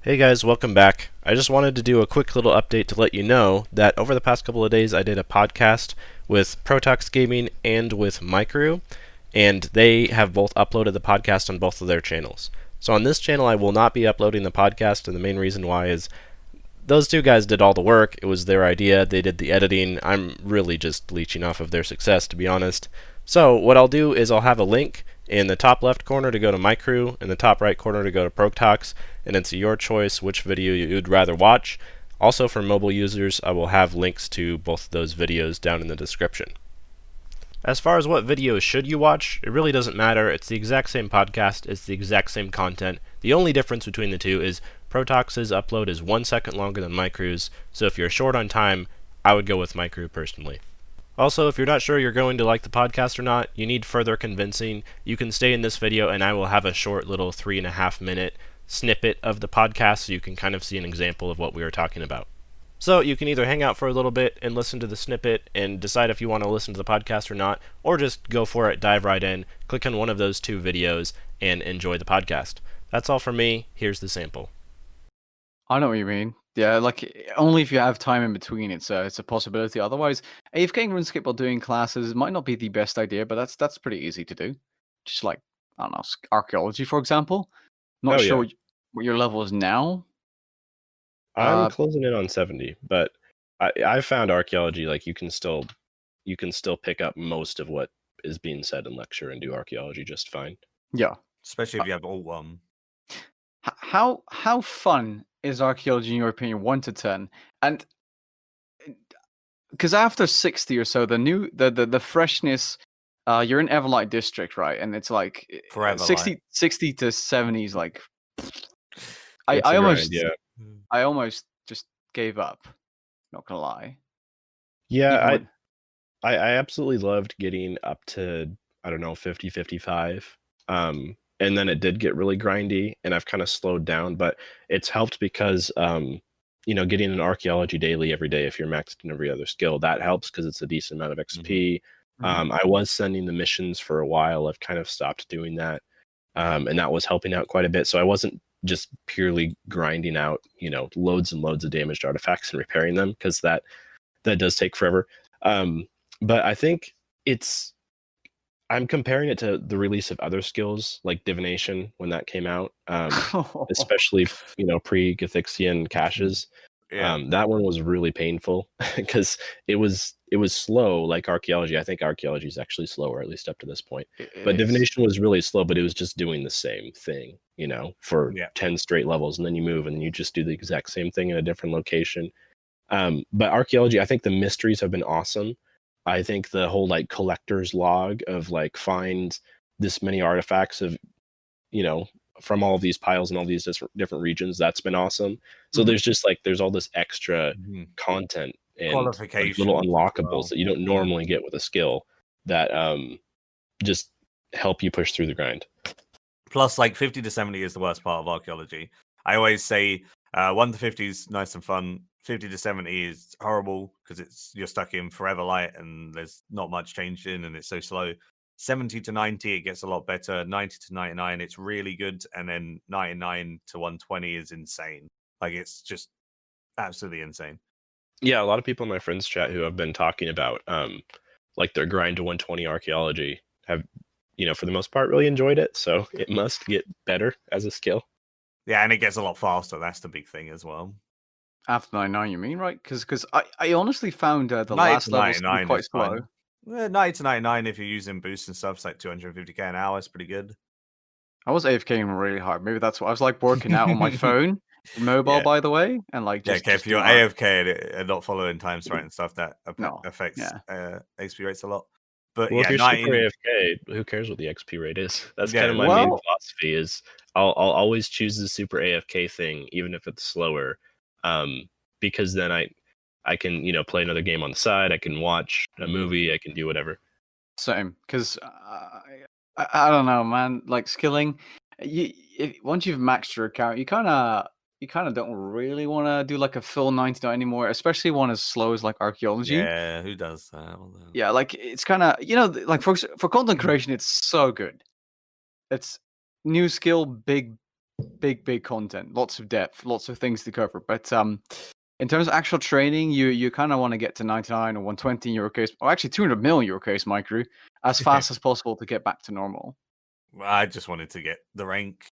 Hey guys, welcome back. I just wanted to do a quick little update to let you know that over the past couple of days I did a podcast with ProtoxxGaming and with Maikeru, and they have both uploaded the podcast on both of their channels. So on this channel I will not be uploading the podcast, and the main reason why is those two guys did all the work. It was their idea. They did the editing. I'm really just leeching off of their success, to be honest. So what I'll do is I'll have a link in the top left corner to go to Maikeru, in the top right corner to go to Protox, and it's your choice which video you'd rather watch. Also for mobile users, I will have links to both of those videos down in the description. As far as what videos should you watch, it really doesn't matter. It's the exact same podcast, it's the exact same content. The only difference between the two is Protox's upload is 1 second longer than Maikeru's, so if you're short on time, I would go with Maikeru personally. Also, if you're not sure you're going to like the podcast or not, you need further convincing, you can stay in this video and I will have a short little 3.5 minute snippet of the podcast so you can kind of see an example of what we were talking about. So you can either hang out for a little bit and listen to the snippet and decide if you want to listen to the podcast or not, or just go for it, dive right in, click on one of those two videos, and enjoy the podcast. That's all from me. Here's the sample. I know what you mean. Yeah, like only if you have time in between, it's a possibility. Otherwise, AFKing RuneScape while doing classes might not be the best idea, but that's pretty easy to do. Just like I don't know, archaeology, for example. Not Oh sure yeah, what your level is now. I'm closing in on 70, but I found archaeology like you can still pick up most of what is being said in lecture and do archaeology just fine. Yeah. Especially if you have all one. How fun is archaeology in your opinion, 1 to 10? And because after 60 or so, the freshness, you're in Everlight District, right? And it's like Forever 60 to 70 is like It's I a grind, almost yeah. I almost just gave up. Not gonna lie. Yeah, Even I absolutely loved getting up to, I don't know, 50, 55. And then it did get really grindy, and I've kind of slowed down, but it's helped because, getting an archaeology daily every day, if you're maxed in every other skill, that helps because it's a decent amount of XP. I was sending the missions for a while. I've kind of stopped doing that. And that was helping out quite a bit. So I wasn't just purely grinding out, loads and loads of damaged artifacts and repairing them, because that does take forever. But I think I'm comparing it to the release of other skills like divination when that came out, especially pre-Gathixian caches. Yeah. That one was really painful because it was slow like archaeology. I think archaeology is actually slower, at least up to this point. But divination was really slow, but it was just doing the same thing, for 10 straight levels, and then you move and you just do the exact same thing in a different location. But archaeology, I think the mysteries have been awesome. I think the whole like collector's log of like find this many artifacts of, from all of these piles and all these different regions, that's been awesome. So there's just like there's all this extra content and like, little unlockables that you don't normally get with a skill that just help you push through the grind. Plus, like 50 to 70 is the worst part of archaeology. I always say 1 to 50 is nice and fun. 50 to 70 is horrible because you're stuck in forever light and there's not much change in and it's so slow. 70 to 90, it gets a lot better. 90 to 99, it's really good. And then 99 to 120 is insane. Like, it's just absolutely insane. Yeah, a lot of people in my friends chat who have been talking about like their grind to 120 archaeology have, for the most part, really enjoyed it. So it must get better as a skill. Yeah, and it gets a lot faster. That's the big thing as well. after 99, you mean, right? Because I honestly found the last levels to be quite slow. 90 to 99, if you're using boosts and stuff, it's like 250k an hour. It's pretty good. I was AFKing really hard. Maybe that's what I was like working out on my phone, mobile, by the way, and like just. Yeah, if you're AFK and not following time strike and stuff, that affects XP rates a lot. But well, if you're super AFK, who cares what the XP rate is? That's kind of my main philosophy. Is I'll always choose the super AFK thing, even if it's slower, because then I can play another game on the side. I can watch a movie. I can do whatever. Same, because I don't know, man. Like skilling, once you've maxed your account, you kind of don't really want to do like a full 99 anymore, especially one as slow as like archaeology. Yeah, who does that? Yeah, like it's kind of like for content creation, it's so good. It's new skill, big big content, lots of depth, lots of things to cover. But in terms of actual training, you kind of want to get to 99 or 120 in your case, or actually 200 mil in your case, Maikeru, as fast as possible to get back to normal. I just wanted to get the rank